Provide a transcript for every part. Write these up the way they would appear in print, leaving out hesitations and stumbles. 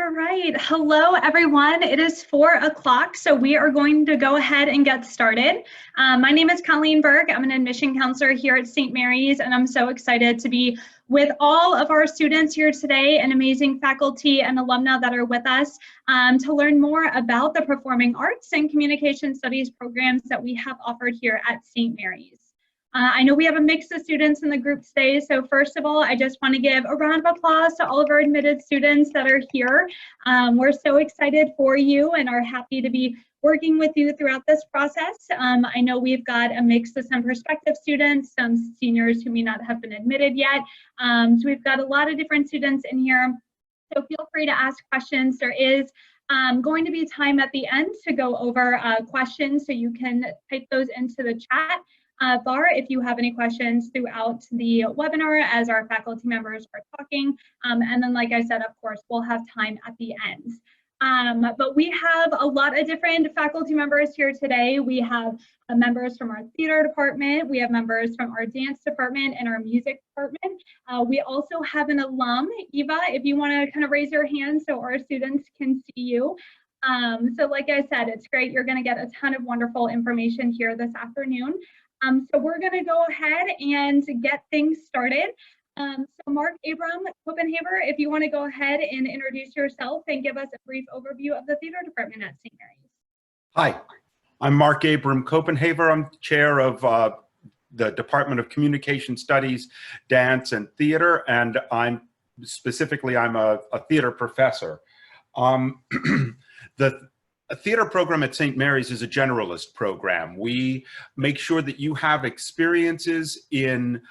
All right. Hello, everyone. It is 4 o'clock, so we are going to go ahead and get started. My name is Colleen Berg. I'm an admission counselor here at St. Mary's, and I'm so excited to be with all of our students here today and amazing faculty and alumni that are with us to learn more about the Performing Arts and Communication Studies programs that we have offered here at St. Mary's. I know we have a mix of students in the group today, so first of all, I just want to give a round of applause to all of our admitted students that are here. We're so excited for you and are happy to be working with you throughout this process. I know we've got a mix of some prospective students, some seniors who may not have been admitted yet. So we've got a lot of different students in here, so feel free to ask questions. There is going to be time at the end to go over questions, so you can type those into the chat bar if you have any questions throughout the webinar as our faculty members are talking. And then, like I said, of course, we'll have time at the end. But we have a lot of different faculty members here today. We have members from our theater department. We have members from our dance department and our music department. We also have an alum. Eva, if you want to kind of raise your hand so our students can see you. So like I said, it's great. You're going to get a ton of wonderful information here this afternoon. So we're going to go ahead and get things started. So Mark Abram Copenhaver, if you want to go ahead and introduce yourself and give us a brief overview of the theater department at St. Mary's. Hi, I'm Mark Abram Copenhaver. I'm chair of the Department of Communication Studies, Dance and Theater, and I'm a theater professor. A theater program at St. Mary's is a generalist program. We make sure that you have experiences in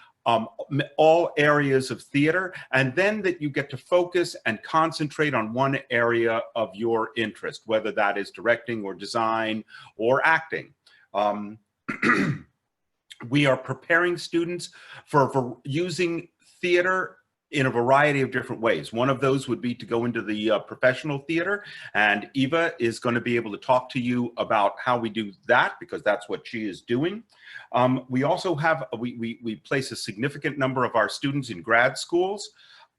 all areas of theater, and then that you get to focus and concentrate on one area of your interest, whether that is directing or design or acting. We are preparing students for using theater in a variety of different ways. One of those would be to go into the professional theater, and Eva is going to be able to talk to you about how we do that, because that's what she is doing. We also have, we place a significant number of our students in grad schools,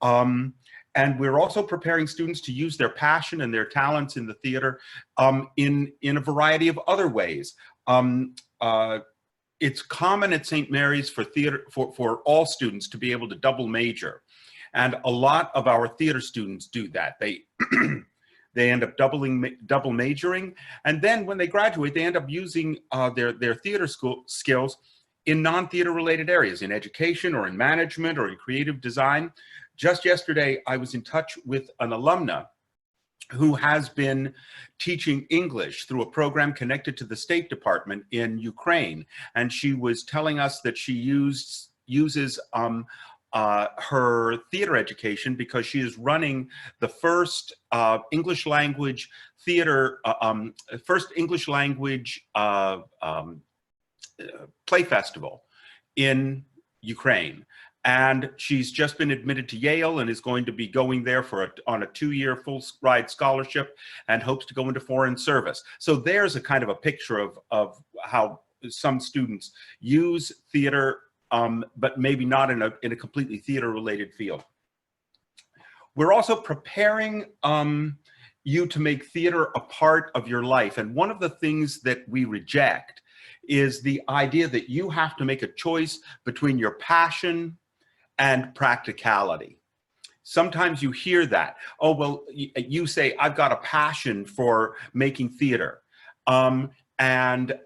and we're also preparing students to use their passion and their talents in the theater in a variety of other ways. It's common at St. Mary's for theater, for all students to be able to double major. And a lot of our theater students do that. They end up double majoring, and then when they graduate, they end up using their theater school skills in non-theater related areas, in education or in management or in creative design. Just yesterday, I was in touch with an alumna who has been teaching English through a program connected to the State Department in Ukraine, and she was telling us that she uses her theater education because she is running the first English language theater, play festival in Ukraine. And she's just been admitted to Yale and is going to be going there on a 2-year full ride scholarship and hopes to go into foreign service. So there's a kind of a picture of how some students use theater but maybe not in a completely theater-related field. We're also preparing you to make theater a part of your life. And one of the things that we reject is the idea that you have to make a choice between your passion and practicality. Sometimes you hear that. Oh, well, you say, I've got a passion for making theater. And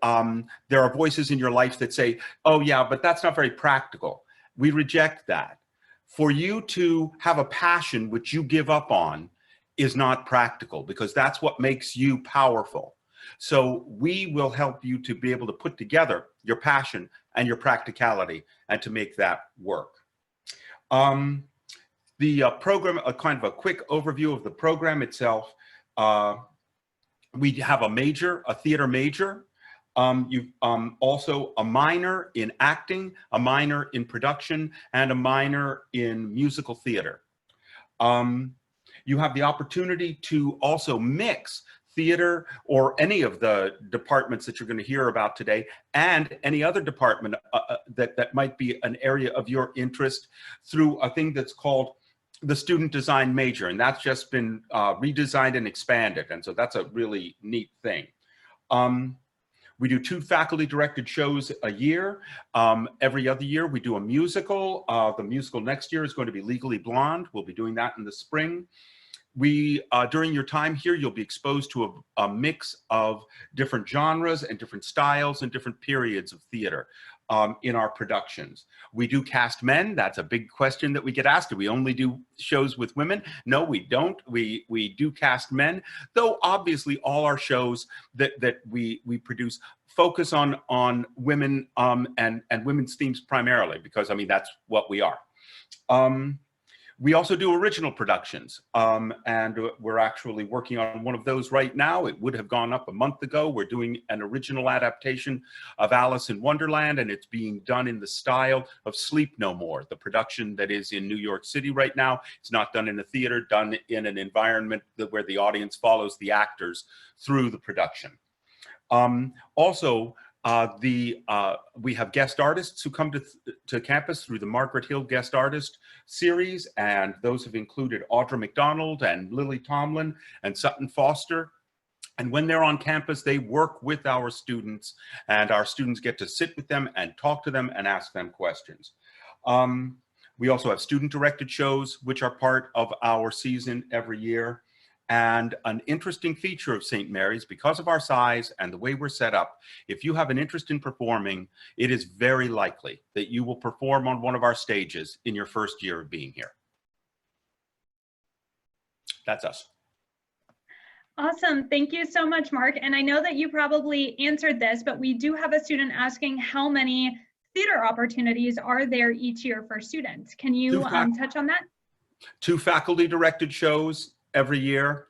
there are voices in your life that say, oh yeah, but that's not very practical. We reject that. For you to have a passion which you give up on is not practical, because that's what makes you powerful. So we will help you to be able to put together your passion and your practicality and to make that work. The program, kind of a quick overview of the program itself. We have a theater major. Also a minor in acting, a minor in production, and a minor in musical theater. You have the opportunity to also mix theater or any of the departments that you're going to hear about today, and any other department that might be an area of your interest, through a thing that's called the student design major, and that's just been redesigned and expanded. And so that's a really neat thing. We do 2 faculty-directed shows a year. Every other year, we do a musical. The musical next year is going to be Legally Blonde. We'll be doing that in the spring. We, during your time here, you'll be exposed to a mix of different genres and different styles and different periods of theater in our productions. We do cast men. That's a big question that we get asked. Do we only do shows with women? No, we don't. We do cast men, though obviously all our shows that we produce focus on women and women's themes primarily, because I mean, that's what we are. We also do original productions, and we're actually working on one of those right now. It would have gone up a month ago. We're doing an original adaptation of Alice in Wonderland, and it's being done in the style of Sleep No More, the production that is in New York City right now. It's not done in a theater, done in an environment where the audience follows the actors through the production. Also, we have guest artists who come to campus through the Margaret Hill Guest Artist Series, and those have included Audra McDonald and Lily Tomlin and Sutton Foster. And when they're on campus, they work with our students, and our students get to sit with them and talk to them and ask them questions. We also have student-directed shows, which are part of our season every year. And an interesting feature of St. Mary's, because of our size and the way we're set up, if you have an interest in performing, it is very likely that you will perform on one of our stages in your first year of being here. That's us. Awesome. Thank you so much, Mark. And I know that you probably answered this, but we do have a student asking how many theater opportunities are there each year for students. Can you touch on that? 2 faculty-directed shows every year,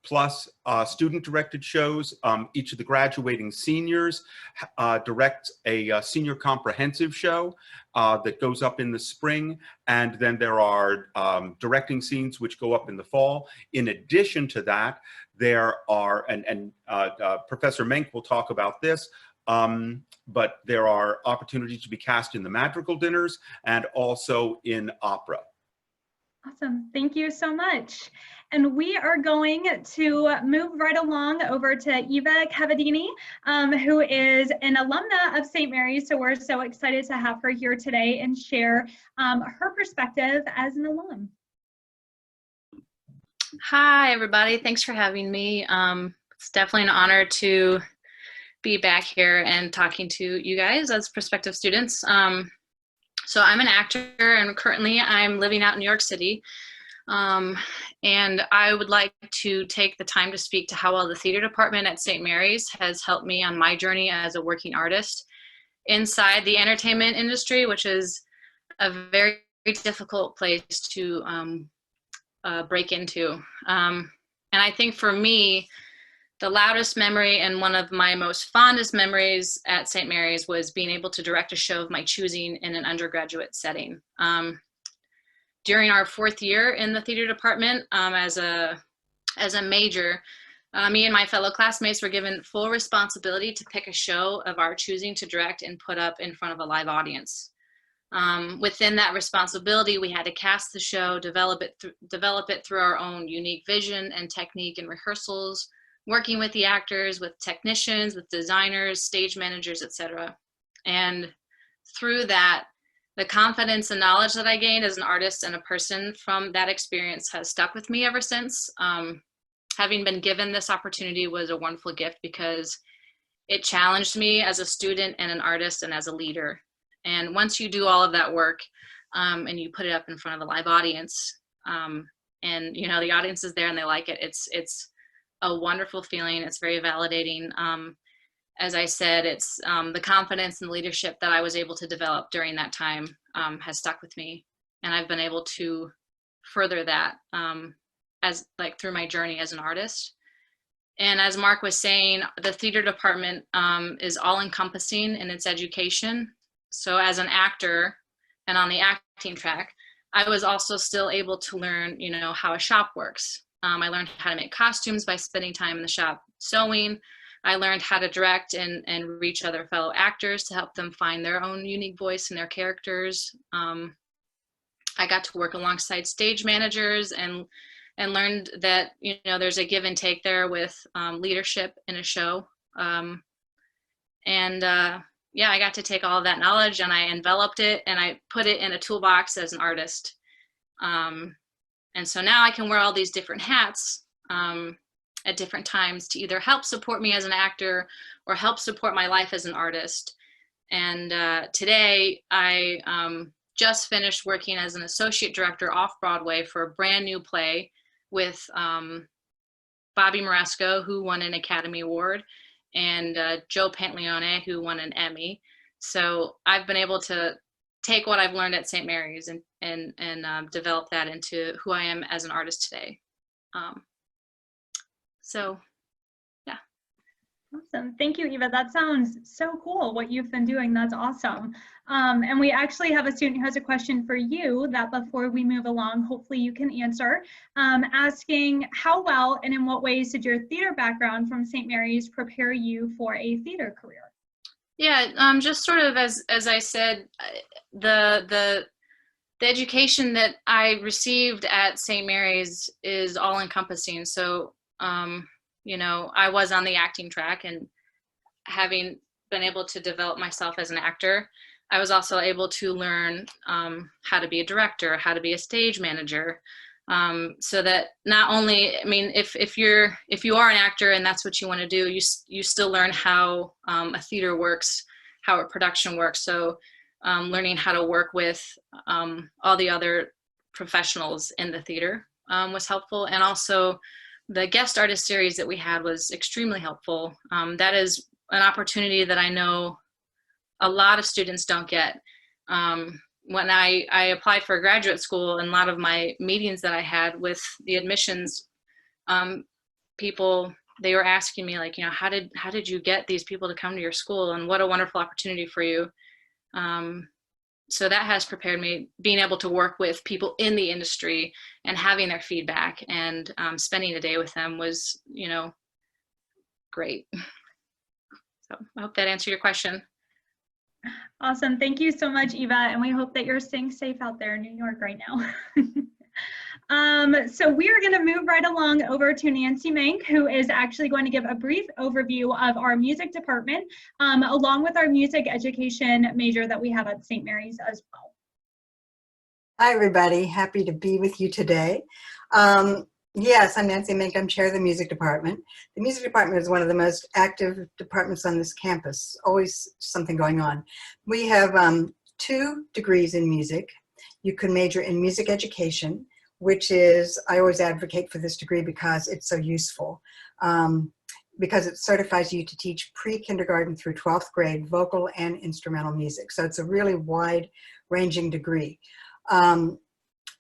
plus student-directed shows. Each of the graduating seniors directs a senior comprehensive show that goes up in the spring, and then there are directing scenes which go up in the fall. In addition to that, there are, and Professor Menk will talk about this, but there are opportunities to be cast in the Madrigal Dinners and also in opera. Awesome. Thank you so much. And we are going to move right along over to Eva Cavadini, who is an alumna of St. Mary's. So we're so excited to have her here today and share her perspective as an alum. Hi, everybody. Thanks for having me. It's definitely an honor to be back here and talking to you guys as prospective students. So I'm an actor, and currently I'm living out in New York City. And I would like to take the time to speak to how well the theater department at St. Mary's has helped me on my journey as a working artist inside the entertainment industry, which is a very difficult place to break into. And I think for me, the loudest memory and one of my most fondest memories at St. Mary's was being able to direct a show of my choosing in an undergraduate setting. During our 4th year in the theater department as a major, me and my fellow classmates were given full responsibility to pick a show of our choosing to direct and put up in front of a live audience. Within that responsibility, we had to cast the show, develop it through our own unique vision and technique and rehearsals, working with the actors, with technicians, with designers, stage managers, etc. And through that, the confidence and knowledge that I gained as an artist and a person from that experience has stuck with me ever since. Having been given this opportunity was a wonderful gift because it challenged me as a student and an artist and as a leader. And once you do all of that work and you put it up in front of a live audience, and you know the audience is there and they like it, it's a wonderful feeling. It's very validating. As I said, it's the confidence and leadership that I was able to develop during that time has stuck with me, and I've been able to further that as like through my journey as an artist. And as Mark was saying, the theater department is all encompassing in its education. So as an actor and on the acting track, I was also still able to learn, you know, how a shop works. I learned how to make costumes by spending time in the shop sewing. I learned how to direct and reach other fellow actors to help them find their own unique voice in their characters. I got to work alongside stage managers and learned that, you know, there's a give and take there with leadership in a show. Yeah, I got to take all of that knowledge and I enveloped it and I put it in a toolbox as an artist. And so now I can wear all these different hats at different times to either help support me as an actor or help support my life as an artist. And today I just finished working as an associate director off Broadway for a brand new play with Bobby Moresco, who won an Academy Award, and Joe Pantaleone, who won an Emmy. So I've been able to take what I've learned at St. Mary's and develop that into who I am as an artist today. So, yeah. Awesome. Thank you, Eva. That sounds so cool, what you've been doing. That's awesome. And we actually have a student who has a question for you that before we move along, hopefully you can answer, asking how well and in what ways did your theater background from St. Mary's prepare you for a theater career? Yeah, just sort of as I said, the education that I received at St. Mary's is all encompassing. So, you know, I was on the acting track, and having been able to develop myself as an actor, I was also able to learn how to be a director, how to be a stage manager, so that not only, I mean, if you are an actor and that's what you want to do, you still learn how a theater works, how a production works. So learning how to work with all the other professionals in the theater was helpful, and also the guest artist series that we had was extremely helpful. That is an opportunity that I know a lot of students don't get. When I applied for graduate school, and a lot of my meetings that I had with the admissions people, they were asking me, like, you know, how did you get these people to come to your school, and what a wonderful opportunity for you. So that has prepared me, being able to work with people in the industry and having their feedback, and spending a day with them was, you know, great. So I hope that answered your question. Awesome. Thank you so much, Eva. And we hope that you're staying safe out there in New York right now. So we are going to move right along over to Nancy Mank, who is actually going to give a brief overview of our music department, along with our music education major that we have at St. Mary's as well. Hi, everybody. Happy to be with you today. Yes, I'm Nancy Mank. I'm chair of the music department. The music department is one of the most active departments on this campus, always something going on. We have 2 degrees in music. You can major in music education, which is, I always advocate for this degree because it's so useful, because it certifies you to teach pre-kindergarten through 12th grade vocal and instrumental music. So it's a really wide-ranging degree.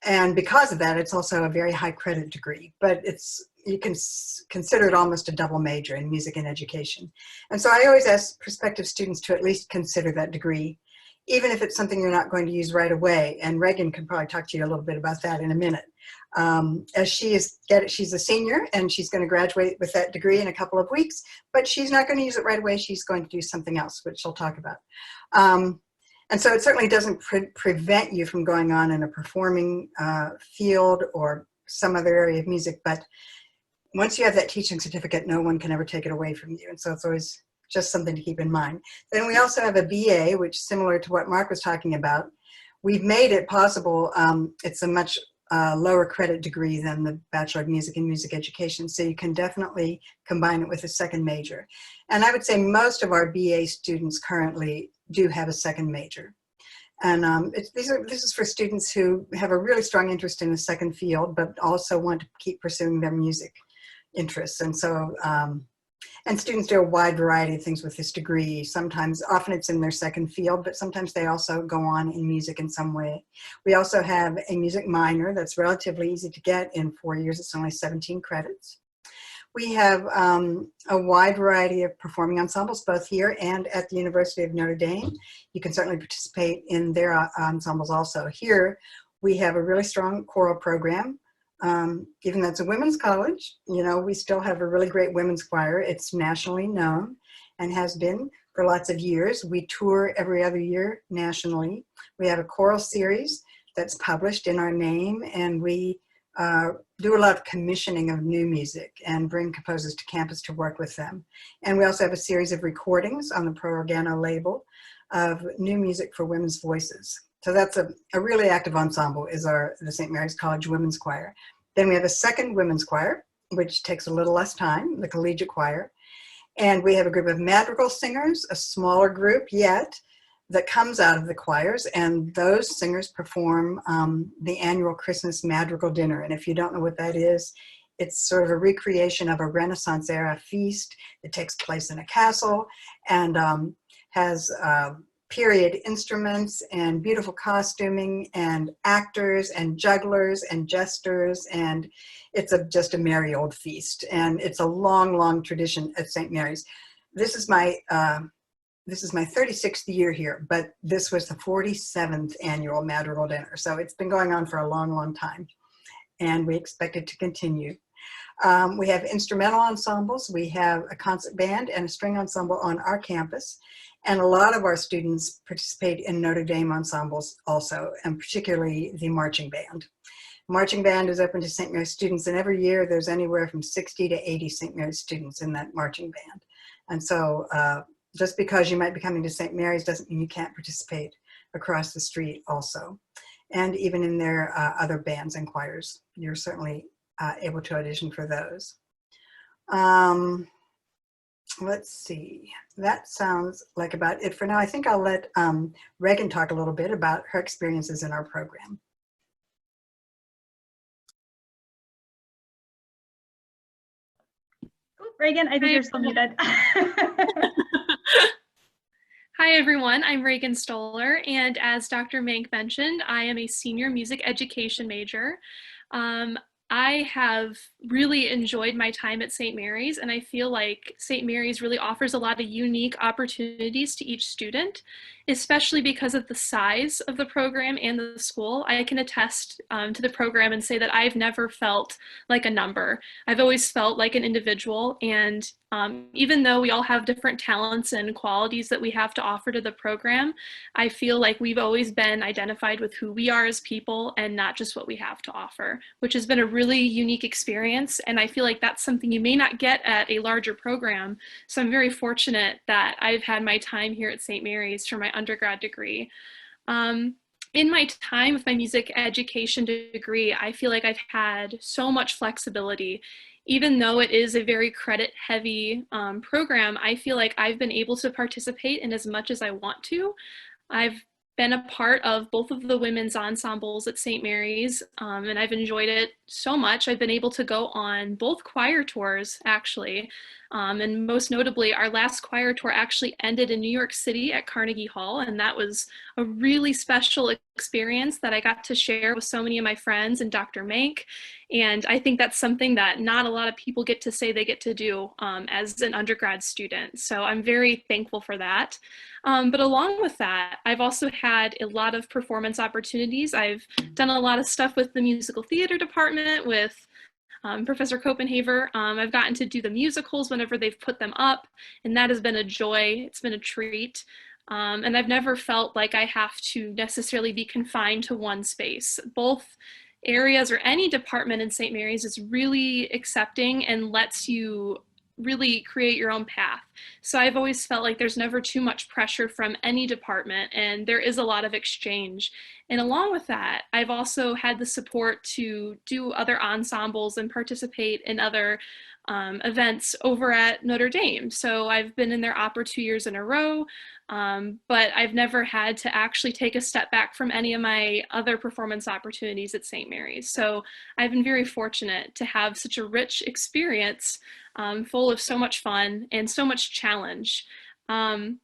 And because of that, it's also a very high credit degree, but you can consider it almost a double major in music and education. And so I always ask prospective students to at least consider that degree, even if it's something you're not going to use right away. And Reagan can probably talk to you a little bit about that in a minute. As she's a senior and she's going to graduate with that degree in a couple of weeks, but she's not going to use it right away. She's going to do something else, which she'll talk about. And so it certainly doesn't prevent you from going on in a performing field or some other area of music, but once you have that teaching certificate, no one can ever take it away from you. And so it's always just something to keep in mind. Then we also have a BA, which is similar to what Mark was talking about. We've made it possible. It's a much lower credit degree than the Bachelor of Music and Music Education, so you can definitely combine it with a second major. And I would say most of our BA students currently do have a second major. And this is for students who have a really strong interest in a second field, but also want to keep pursuing their music interests. And so, and students do a wide variety of things with this degree. Often it's in their second field, but sometimes they also go on in music in some way. We also have a music minor that's relatively easy to get in 4 years. It's only 17 credits. We have a wide variety of performing ensembles, both here and at the University of Notre Dame. You can certainly participate in their ensembles also. Here, we have a really strong choral program. Even though it's a women's college, you know, we still have a really great women's choir. It's nationally known and has been for lots of years. We tour every other year nationally. We have a choral series that's published in our name, and we do a lot of commissioning of new music and bring composers to campus to work with them. And we also have a series of recordings on the Pro Organo label of new music for women's voices. So that's a really active ensemble, is the St. Mary's College Women's Choir. Then we have a second women's choir, which takes a little less time, the collegiate choir. And we have a group of madrigal singers, a smaller group yet, that comes out of the choirs, and those singers perform the annual Christmas Madrigal Dinner. And if you don't know what that is, it's sort of a recreation of a Renaissance era feast that takes place in a castle and has period instruments and beautiful costuming and actors and jugglers and jesters, and it's just a merry old feast. And it's a long, long tradition at St. Mary's. This is my 36th year here, but this was the 47th annual Madrigal Dinner. So it's been going on for a long, long time, and we expect it to continue. We have instrumental ensembles. We have a concert band and a string ensemble on our campus, and a lot of our students participate in Notre Dame ensembles also, and particularly the marching band. Marching band is open to St. Mary's students, and every year there's anywhere from 60 to 80 St. Mary's students in that marching band. And so just because you might be coming to St. Mary's doesn't mean you can't participate across the street also. And even in their other bands and choirs, you're certainly able to audition for those. Let's see, that sounds like about it for now. I think I'll let Reagan talk a little bit about her experiences in our program. Reagan, I think you're still muted. Hi everyone, I'm Reagan Stoller, and as Dr. Mank mentioned, I am a senior music education major. I have really enjoyed my time at St. Mary's, and I feel like St. Mary's really offers a lot of unique opportunities to each student, especially because of the size of the program and the school. I can attest to the program and say that I've never felt like a number. I've always felt like an individual, and even though we all have different talents and qualities that we have to offer to the program, I feel like we've always been identified with who we are as people and not just what we have to offer, which has been a really unique experience. And I feel like that's something you may not get at a larger program. So I'm very fortunate that I've had my time here at St. Mary's for my undergrad degree. In my time with my music education degree, I feel like I've had so much flexibility. Even though it is a very credit-heavy program, I feel like I've been able to participate in as much as I want to. I've been a part of both of the women's ensembles at St. Mary's, and I've enjoyed it so much. I've been able to go on both choir tours, actually, and most notably, our last choir tour actually ended in New York City at Carnegie Hall, and that was a really special experience that I got to share with so many of my friends and Dr. Mank. And I think that's something that not a lot of people get to say they get to do as an undergrad student. So I'm very thankful for that. But along with that, I've also had a lot of performance opportunities. I've done a lot of stuff with the musical theater department with Professor Copenhaver. I've gotten to do the musicals whenever they've put them up, and that has been a joy. It's been a treat. And I've never felt like I have to necessarily be confined to one space. Both areas or any department in St. Mary's is really accepting and lets you really create your own path. So I've always felt like there's never too much pressure from any department, and there is a lot of exchange. And along with that, I've also had the support to do other ensembles and participate in other events over at Notre Dame. So I've been in their opera 2 years in a row, but I've never had to actually take a step back from any of my other performance opportunities at St. Mary's. So I've been very fortunate to have such a rich experience full of so much fun and so much challenge. And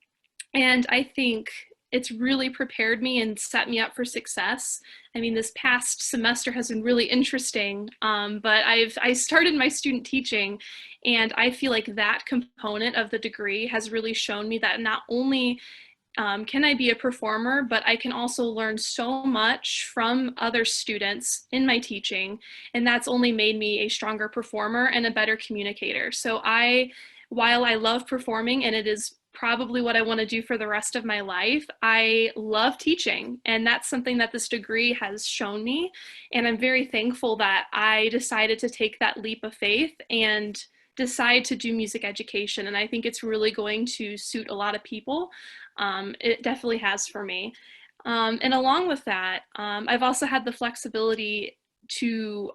I think it's really prepared me and set me up for success. I mean, this past semester has been really interesting, but I started my student teaching, and I feel like that component of the degree has really shown me that not only can I be a performer, but I can also learn so much from other students in my teaching, and that's only made me a stronger performer and a better communicator. So while I love performing, and it is probably what I want to do for the rest of my life. I love teaching, and that's something that this degree has shown me. And I'm very thankful that I decided to take that leap of faith and decide to do music education. And I think it's really going to suit a lot of people. It definitely has for me. And along with that, I've also had the flexibility to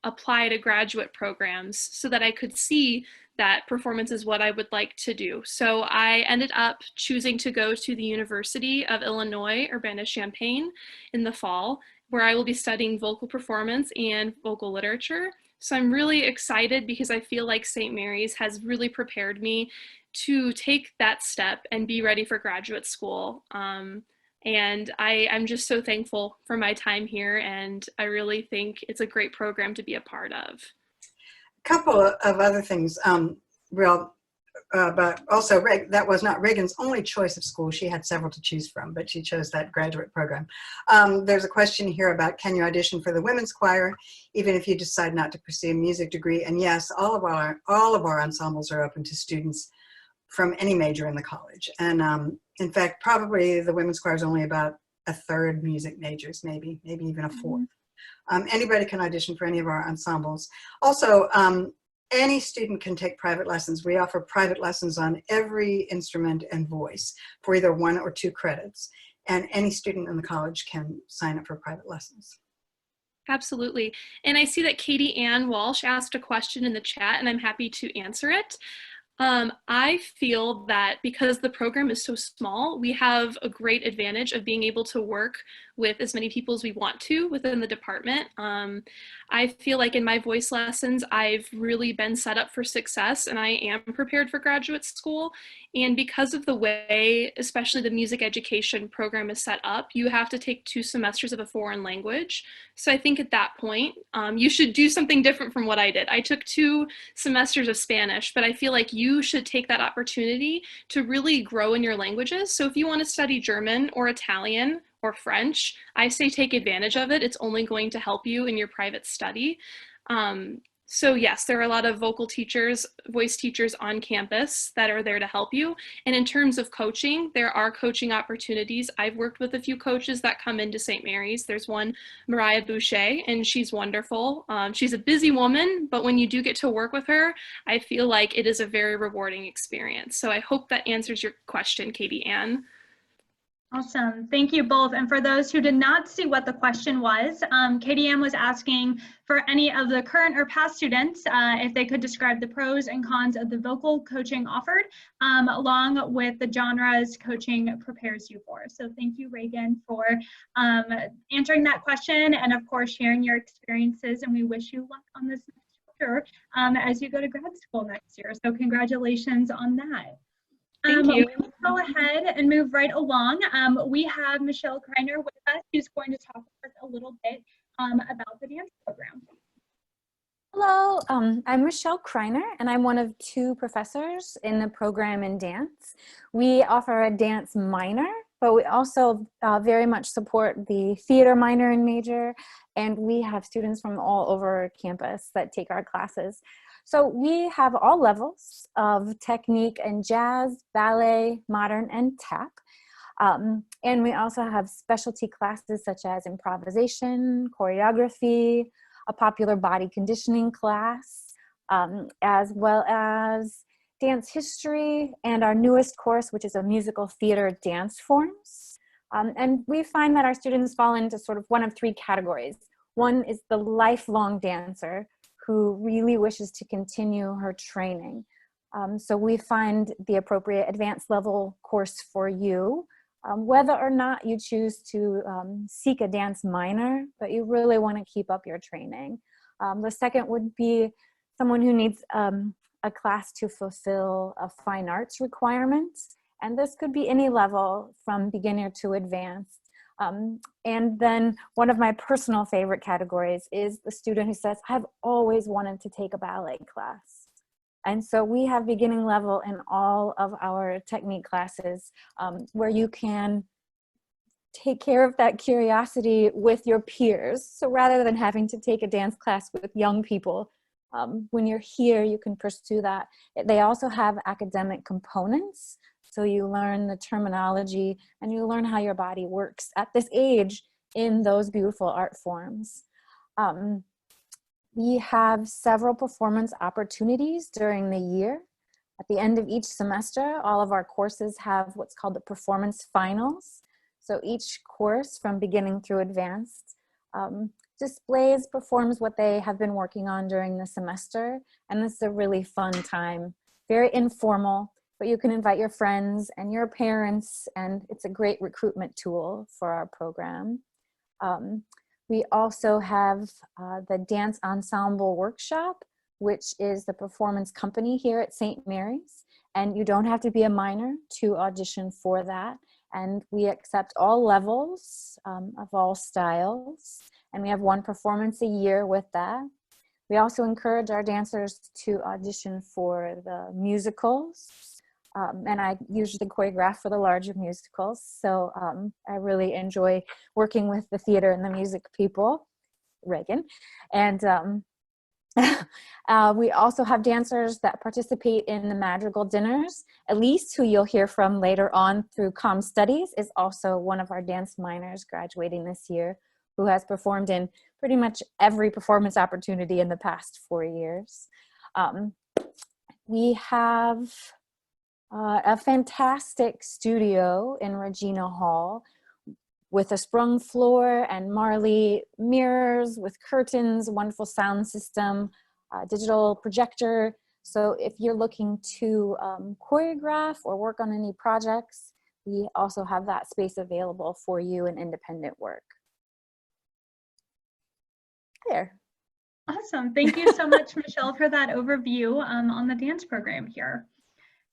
apply to graduate programs so that I could see that performance is what I would like to do. So I ended up choosing to go to the University of Illinois Urbana-Champaign in the fall, where I will be studying vocal performance and vocal literature. So I'm really excited because I feel like St. Mary's has really prepared me to take that step and be ready for graduate school. And I'm just so thankful for my time here, and I really think it's a great program to be a part of. Couple of other things, but also that was not Reagan's only choice of school. She had several to choose from, but she chose that graduate program. There's a question here about, can you audition for the women's choir, even if you decide not to pursue a music degree? And yes, all of our ensembles are open to students from any major in the college. And in fact, probably the women's choir is only about a third music majors, maybe even a fourth. Anybody can audition for any of our ensembles. Also, any student can take private lessons. We offer private lessons on every instrument and voice for either 1 or 2 credits. And any student in the college can sign up for private lessons. Absolutely. And I see that Katie Ann Walsh asked a question in the chat, and I'm happy to answer it. I feel that because the program is so small, we have a great advantage of being able to work with as many people as we want to within the department. I feel like in my voice lessons, I've really been set up for success, and I am prepared for graduate school. And because of the way, especially the music education program is set up, you have to take 2 semesters of a foreign language. So I think at that point, you should do something different from what I did. I took 2 semesters of Spanish, but I feel like you should take that opportunity to really grow in your languages. So if you want to study German or Italian or French, I say take advantage of it. It's only going to help you in your private study. So yes, there are a lot of vocal teachers, voice teachers on campus that are there to help you. And in terms of coaching, there are coaching opportunities. I've worked with a few coaches that come into St. Mary's. There's one, Mariah Boucher, and she's wonderful. She's a busy woman, but when you do get to work with her, I feel like it is a very rewarding experience. So I hope that answers your question, Katie Ann. Awesome. Thank you both. And for those who did not see what the question was, Katie Ann was asking for any of the current or past students if they could describe the pros and cons of the vocal coaching offered, along with the genres coaching prepares you for. So thank you, Reagan, for answering that question and, of course, sharing your experiences. And we wish you luck on this next chapter as you go to grad school next year. So congratulations on that. Thank you. We'll go ahead and move right along. We have Michelle Kreiner with us, who's going to talk with us a little bit about the dance program. Hello, I'm Michelle Kreiner, and I'm one of 2 professors in the program in dance. We offer a dance minor, but we also very much support the theater minor and major, and we have students from all over campus that take our classes. So we have all levels of technique and jazz, ballet, modern, and tap. And we also have specialty classes such as improvisation, choreography, a popular body conditioning class, as well as dance history, and our newest course, which is a musical theater dance forms. And we find that our students fall into sort of one of 3 categories. One is the lifelong dancer, who really wishes to continue her training. So we find the appropriate advanced level course for you, whether or not you choose to seek a dance minor, but you really want to keep up your training. The second would be someone who needs a class to fulfill a fine arts requirement. And this could be any level from beginner to advanced. And then one of my personal favorite categories is the student who says, I've always wanted to take a ballet class. And so we have beginning level in all of our technique classes where you can take care of that curiosity with your peers. So rather than having to take a dance class with young people, when you're here, you can pursue that. They also have academic components. So you learn the terminology and you learn how your body works at this age in those beautiful art forms. We have several performance opportunities during the year. At the end of each semester, all of our courses have what's called the performance finals. So each course from beginning through advanced performs what they have been working on during the semester. And this is a really fun time, very informal, but you can invite your friends and your parents, and it's a great recruitment tool for our program. We also have the Dance Ensemble Workshop, which is the performance company here at St. Mary's. And you don't have to be a minor to audition for that. And we accept all levels of all styles. And we have one performance a year with that. We also encourage our dancers to audition for the musicals. And I usually choreograph for the larger musicals. So I really enjoy working with the theater and the music people, Reagan. And we also have dancers that participate in the Madrigal Dinners. Elise, who you'll hear from later on through Comm Studies, is also one of our dance minors graduating this year, who has performed in pretty much every performance opportunity in the past 4 years. We have a fantastic studio in Regina Hall with a sprung floor and Marley mirrors with curtains, wonderful sound system, digital projector. So if you're looking to choreograph or work on any projects, we also have that space available for you in independent work. There. Awesome. Thank you so much, Michelle, for that overview on the dance program here.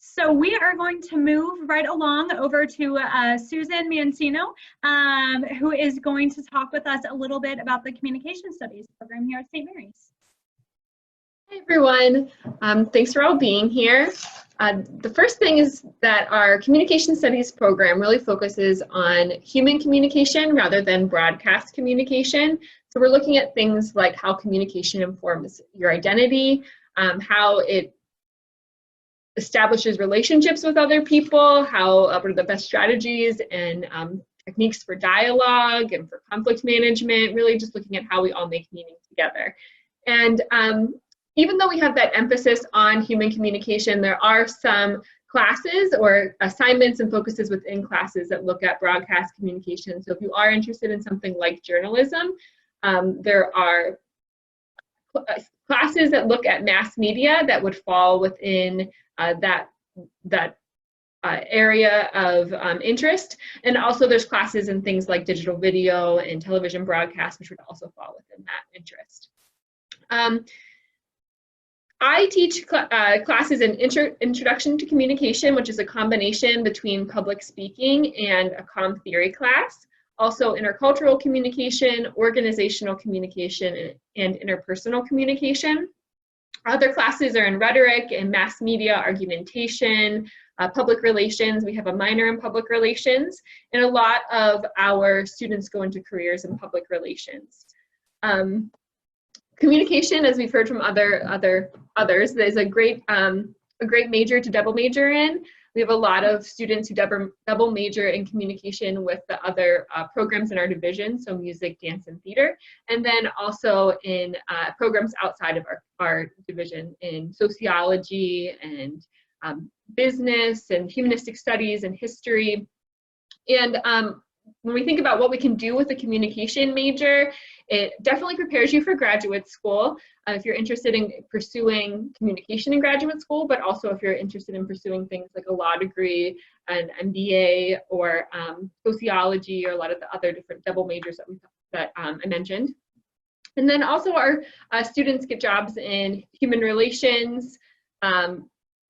So we are going to move right along over to Susan Mancino, who is going to talk with us a little bit about the Communication Studies program here at St. Mary's. Hi, everyone. Thanks for all being here. The first thing is that our Communication Studies program really focuses on human communication rather than broadcast communication. So we're looking at things like how communication informs your identity, how it establishes relationships with other people, what are the best strategies and techniques for dialogue and for conflict management, really just looking at how we all make meaning together. And even though we have that emphasis on human communication, there are some classes or assignments and focuses within classes that look at broadcast communication. So if you are interested in something like journalism, there are classes that look at mass media that would fall within that area of interest. And also there's classes in things like digital video and television broadcast, which would also fall within that interest. I teach classes in Introduction to Communication, which is a combination between public speaking and a comm theory class. Also intercultural communication, organizational communication, and interpersonal communication. Other classes are in rhetoric and mass media, argumentation, public relations. We have a minor in public relations, and a lot of our students go into careers in public relations. Communication, as we've heard from others, is a great major to double major in. We have a lot of students who double major in communication with the other programs in our division, so music, dance, and theater, and then also in programs outside of our division in sociology and business and humanistic studies and history. And when we think about what we can do with a communication major, it definitely prepares you for graduate school if you're interested in pursuing communication in graduate school, but also if you're interested in pursuing things like a law degree, an MBA, or sociology, or a lot of the other different double majors that I mentioned. And then also our students get jobs in human relations,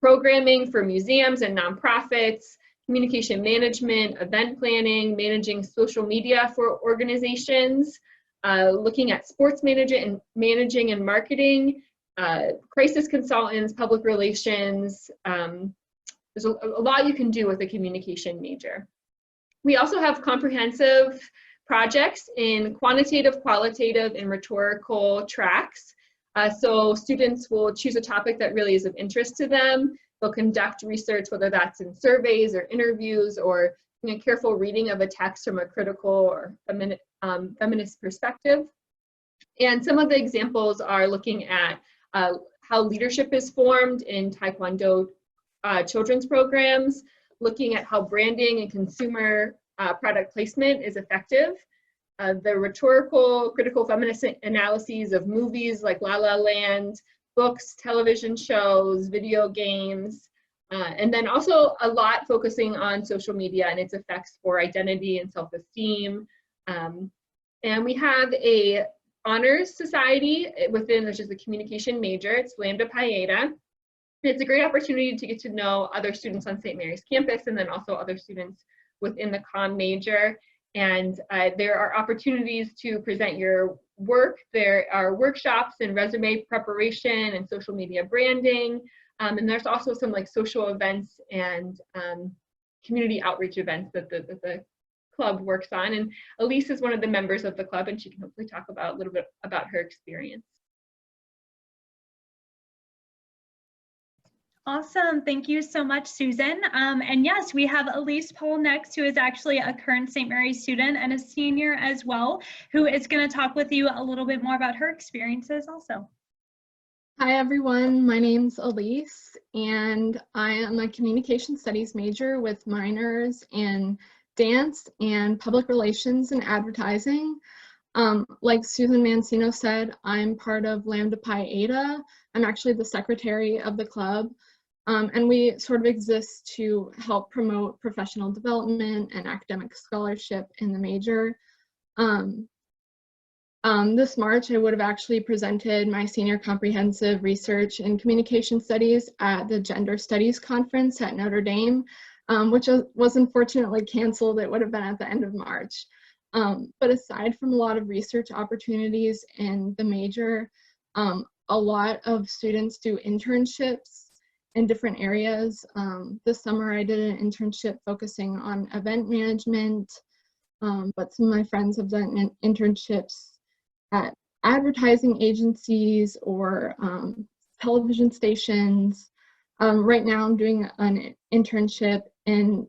programming for museums and nonprofits, communication management, event planning, managing social media for organizations, looking at sports managing and marketing, crisis consultants, public relations. There's a lot you can do with a communication major. We also have comprehensive projects in quantitative, qualitative, and rhetorical tracks. So students will choose a topic that really is of interest to them. They'll conduct research, whether that's in surveys or interviews or a careful reading of a text from a critical or feminist perspective. And some of the examples are looking at how leadership is formed in Taekwondo children's programs, looking at how branding and consumer product placement is effective, the rhetorical, critical feminist analyses of movies like La La Land, books, television shows, video games, and then also a lot focusing on social media and its effects for identity and self-esteem. And we have a honors society within, which is the communication major. It's Lambda Pi Eta. It's a great opportunity to get to know other students on St. Mary's campus and then also other students within the comm major. And there are opportunities to present your work. There are workshops and resume preparation and social media branding. And there's also some like social events and community outreach events that the club works on. And Elise is one of the members of the club, and she can hopefully talk about a little bit about her experience. Awesome. Thank you so much, Susan. And yes, we have Elise Pohl next, who is actually a current St. Mary's student and a senior as well, who is going to talk with you a little bit more about her experiences also. Hi, everyone. My name's Elise, and I am a communication studies major with minors in dance and public relations and advertising. Like Susan Mancino said, I'm part of Lambda Pi Eta. I'm actually the secretary of the club. And we sort of exist to help promote professional development and academic scholarship in the major. This March, I would have actually presented my senior comprehensive research in communication studies at the Gender Studies Conference at Notre Dame, which was unfortunately canceled. It would have been at the end of March. But aside from a lot of research opportunities in the major, a lot of students do internships in different areas. This summer I did an internship focusing on event management, but some of my friends have done internships at advertising agencies or television stations. Right now I'm doing an internship in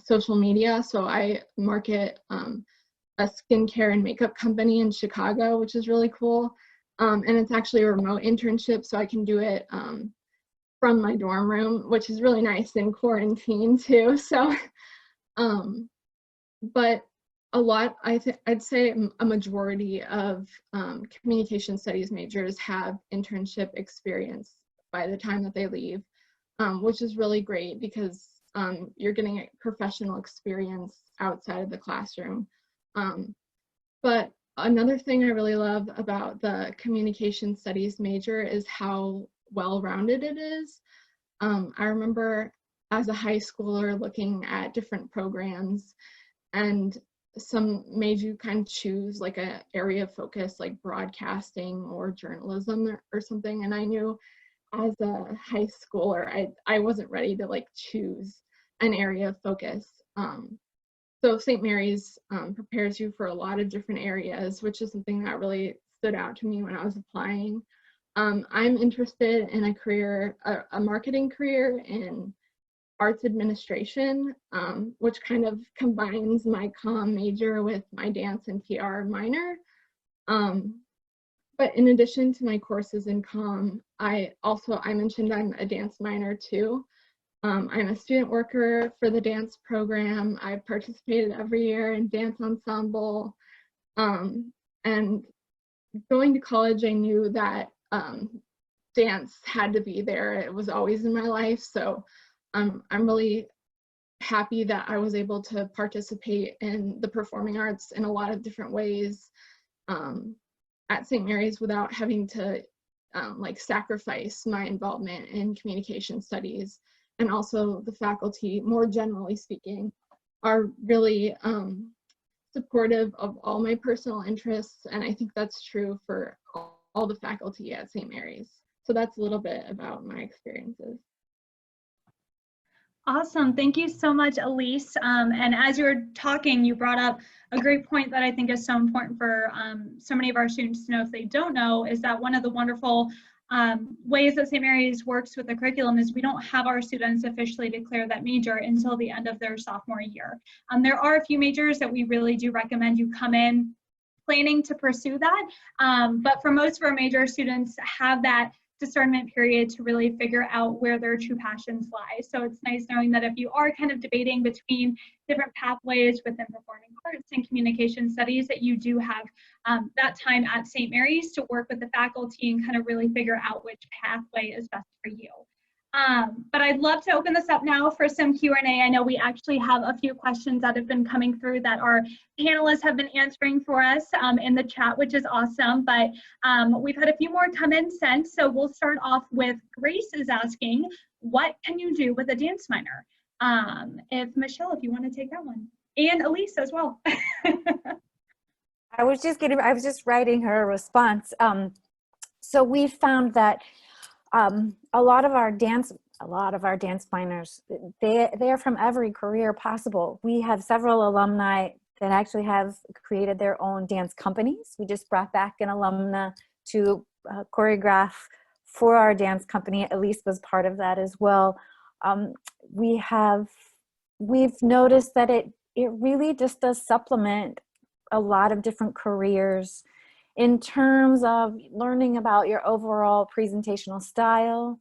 social media, so I market a skincare and makeup company in Chicago, which is really cool. And it's actually a remote internship, so I can do it from my dorm room, which is really nice in quarantine too. So, but a lot, I'd say a majority of communication studies majors have internship experience by the time that they leave, which is really great because you're getting a professional experience outside of the classroom. But another thing I really love about the communication studies major is how well-rounded it is. I remember as a high schooler looking at different programs, and some made you kind of choose like an area of focus like broadcasting or journalism or something. And I knew as a high schooler, I wasn't ready to like choose an area of focus. So St. Mary's prepares you for a lot of different areas, which is something that really stood out to me when I was applying. I'm interested in a career, a marketing career in arts administration, which kind of combines my comm major with my dance and PR minor. But in addition to my courses in comm, I mentioned I'm a dance minor too. I'm a student worker for the dance program. I've participated every year in dance ensemble. And going to college, I knew that dance had to be there. It was always in my life. So I'm really happy that I was able to participate in the performing arts in a lot of different ways at St. Mary's without having to like sacrifice my involvement in communication studies. And also the faculty, more generally speaking, are really supportive of all my personal interests. And I think that's true for all the faculty at St. Mary's. So that's a little bit about my experiences. Awesome. Thank you so much, Elise. And as you were talking, you brought up a great point that I think is so important for so many of our students to know if they don't know, is that one of the wonderful ways that St. Mary's works with the curriculum is we don't have our students officially declare that major until the end of their sophomore year. There are a few majors that we really do recommend you come in planning to pursue that, but for most of our major students have that discernment period to really figure out where their true passions lie. So it's nice knowing that if you are kind of debating between different pathways within performing arts and communication studies, that you do have that time at St. Mary's to work with the faculty and kind of really figure out which pathway is best for you. But I'd love to open this up now for some Q&A. I know we actually have a few questions that have been coming through that our panelists have been answering for us in the chat, which is awesome. But we've had a few more come in since. So we'll start off with Grace is asking, what can you do with a dance minor? Michelle, if you want to take that one. And Elise as well. I was just writing her a response. So we found that a lot of our dance minors, they are from every career possible. We have several alumni that actually have created their own dance companies. We just brought back an alumna to choreograph for our dance company. Elise was part of that as well. We've noticed that it really just does supplement a lot of different careers in terms of learning about your overall presentational style,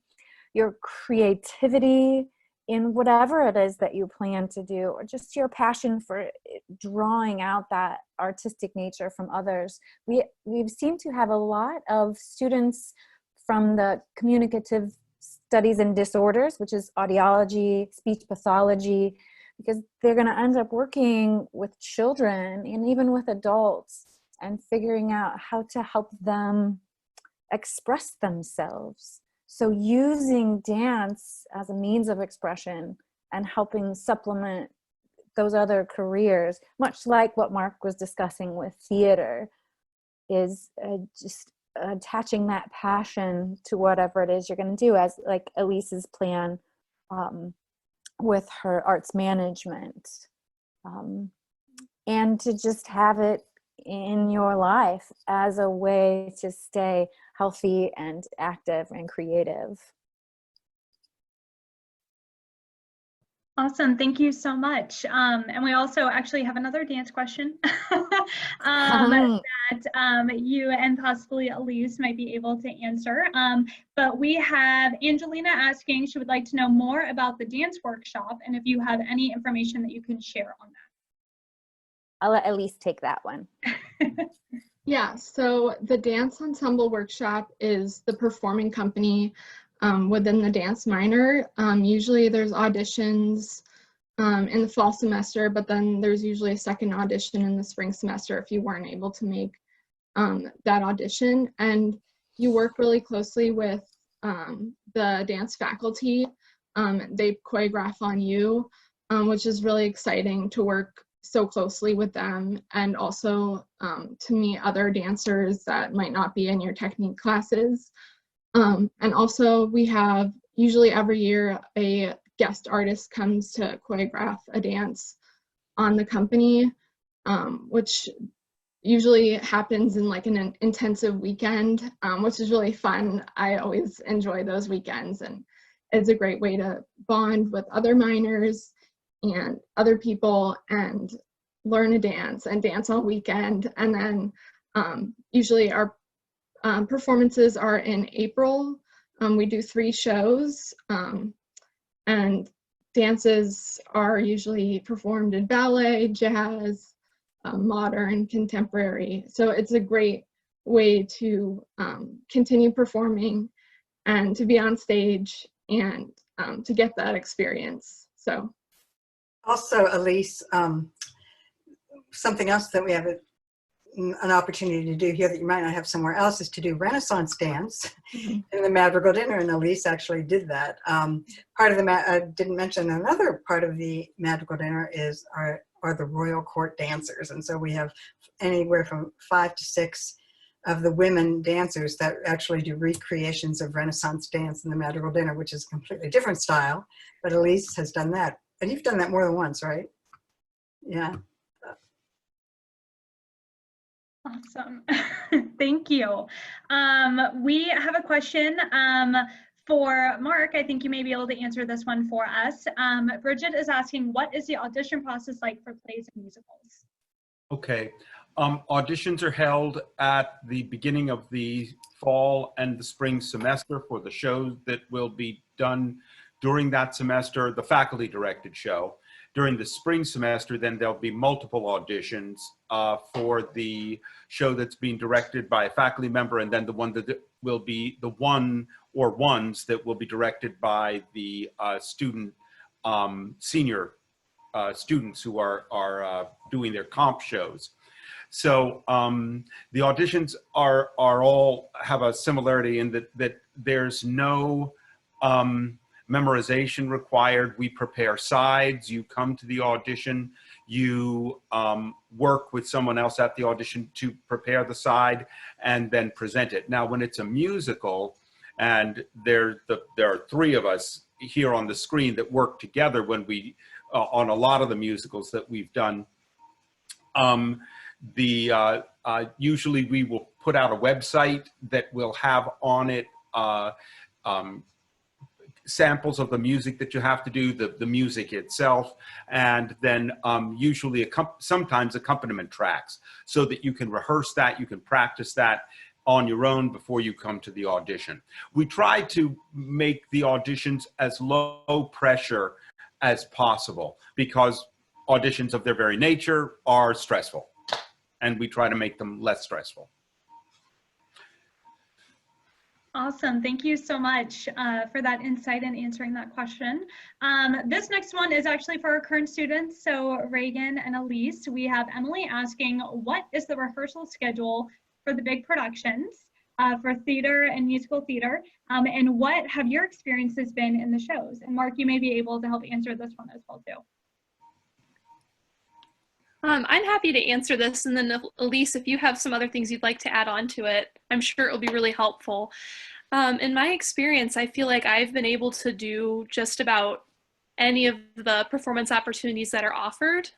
your creativity in whatever it is that you plan to do, or just your passion for drawing out that artistic nature from others. We've seemed to have a lot of students from the communicative studies and disorders, which is audiology, speech pathology, because they're going to end up working with children and even with adults and figuring out how to help them express themselves. So using dance as a means of expression and helping supplement those other careers, much like what Mark was discussing with theater, is just attaching that passion to whatever it is you're going to do, as like Elise's plan with her arts management, and to just have it in your life as a way to stay healthy and active and creative. Awesome, thank you so much. And we also actually have another dance question that you and possibly Elise might be able to answer. But we have Angelina asking, she would like to know more about the dance workshop and if you have any information that you can share on that. I'll let Elise take that one. Yeah, so the dance ensemble workshop is the performing company within the dance minor. Usually there's auditions in the fall semester, but then there's usually a second audition in the spring semester if you weren't able to make that audition. And you work really closely with the dance faculty. They choreograph on you, which is really exciting to work so closely with them, and also to meet other dancers that might not be in your technique classes. And also we have usually every year a guest artist comes to choreograph a dance on the company, which usually happens in like an intensive weekend, which is really fun. I always enjoy those weekends, and it's a great way to bond with other minors and other people and learn a dance and dance all weekend. And then usually our performances are in April. We do 3 shows, and dances are usually performed in ballet, jazz, modern, contemporary. So it's a great way to continue performing and to be on stage and to get that experience. So Also, Elise, something else that we have an opportunity to do here that you might not have somewhere else is to do Renaissance dance in the Madrigal Dinner, and Elise actually did that. Part of the, I didn't mention another part of the Madrigal Dinner are the Royal Court dancers, and so we have anywhere from 5 to 6 of the women dancers that actually do recreations of Renaissance dance in the Madrigal Dinner, which is a completely different style, but Elise has done that. And you've done that more than once, right? Yeah. Awesome. Thank you. We have a question for Mark. I think you may be able to answer this one for us. Bridget is asking, what is the audition process like for plays and musicals? Okay. Auditions are held at the beginning of the fall and the spring semester for the shows that will be done during that semester, the faculty-directed show. During the spring semester, then there'll be multiple auditions for the show that's being directed by a faculty member, and then the one that will be the one or ones that will be directed by the student, senior students who are doing their comp shows. So the auditions are all have a similarity in that there's no memorization required. We prepare sides, you come to the audition, you work with someone else at the audition to prepare the side and then present it. Now, when it's a musical, and there are 3 of us here on the screen that work together when we, on a lot of the musicals that we've done, usually we will put out a website that will have on it samples of the music that you have to do, the music itself, and then usually sometimes accompaniment tracks so that you can rehearse that, you can practice that on your own before you come to the audition. We try to make the auditions as low pressure as possible because auditions of their very nature are stressful, and we try to make them less stressful. Awesome. Thank you so much for that insight and answering that question. This next one is actually for our current students. So Reagan and Elise, we have Emily asking, what is the rehearsal schedule for the big productions for theater and musical theater? And what have your experiences been in the shows? And Mark, you may be able to help answer this one as well too. I'm happy to answer this, and then Elise, if you have some other things you'd like to add on to it, I'm sure it'll be really helpful. In my experience, I feel like I've been able to do just about any of the performance opportunities that are offered.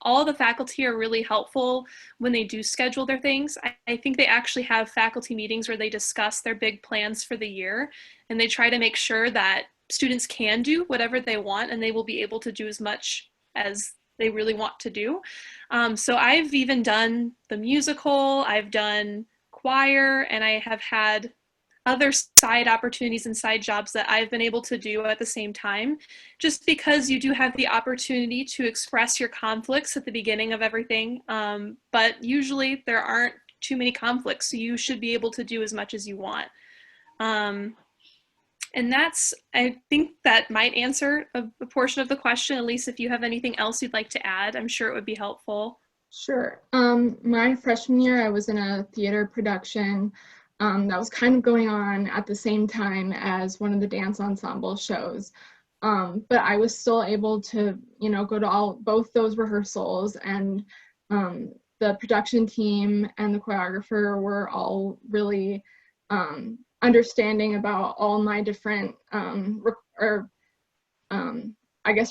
All the faculty are really helpful when they do schedule their things. I think they actually have faculty meetings where they discuss their big plans for the year, and they try to make sure that students can do whatever they want, and they will be able to do as much as they really want to do. So I've even done the musical, I've done choir, and I have had other side opportunities and side jobs that I've been able to do at the same time, just because you do have the opportunity to express your conflicts at the beginning of everything. But usually there aren't too many conflicts, so you should be able to do as much as you want. And I think that might answer a portion of the question. Elise, if you have anything else you'd like to add, I'm sure it would be helpful. Sure. My freshman year, I was in a theater production that was kind of going on at the same time as one of the dance ensemble shows. But I was still able to, go to both those rehearsals, and the production team and the choreographer were all really understanding about all my different,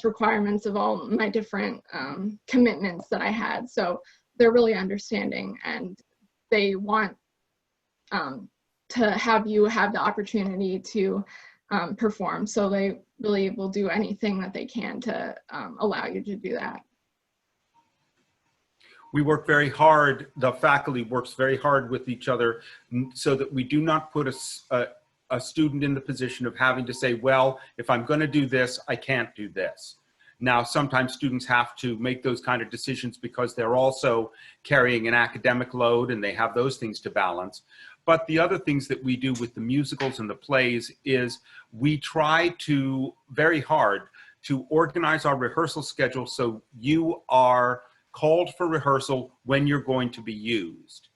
requirements of all my different commitments that I had. So they're really understanding, and they want to have you have the opportunity to perform. So they really will do anything that they can to allow you to do that. We work very hard, the faculty works very hard with each other so that we do not put a student in the position of having to say, well, if I'm going to do this, I can't do this. Now, sometimes students have to make those kind of decisions because they're also carrying an academic load and they have those things to balance. But the other things that we do with the musicals and the plays is we try to very hard to organize our rehearsal schedule so you are called for rehearsal when you're going to be used.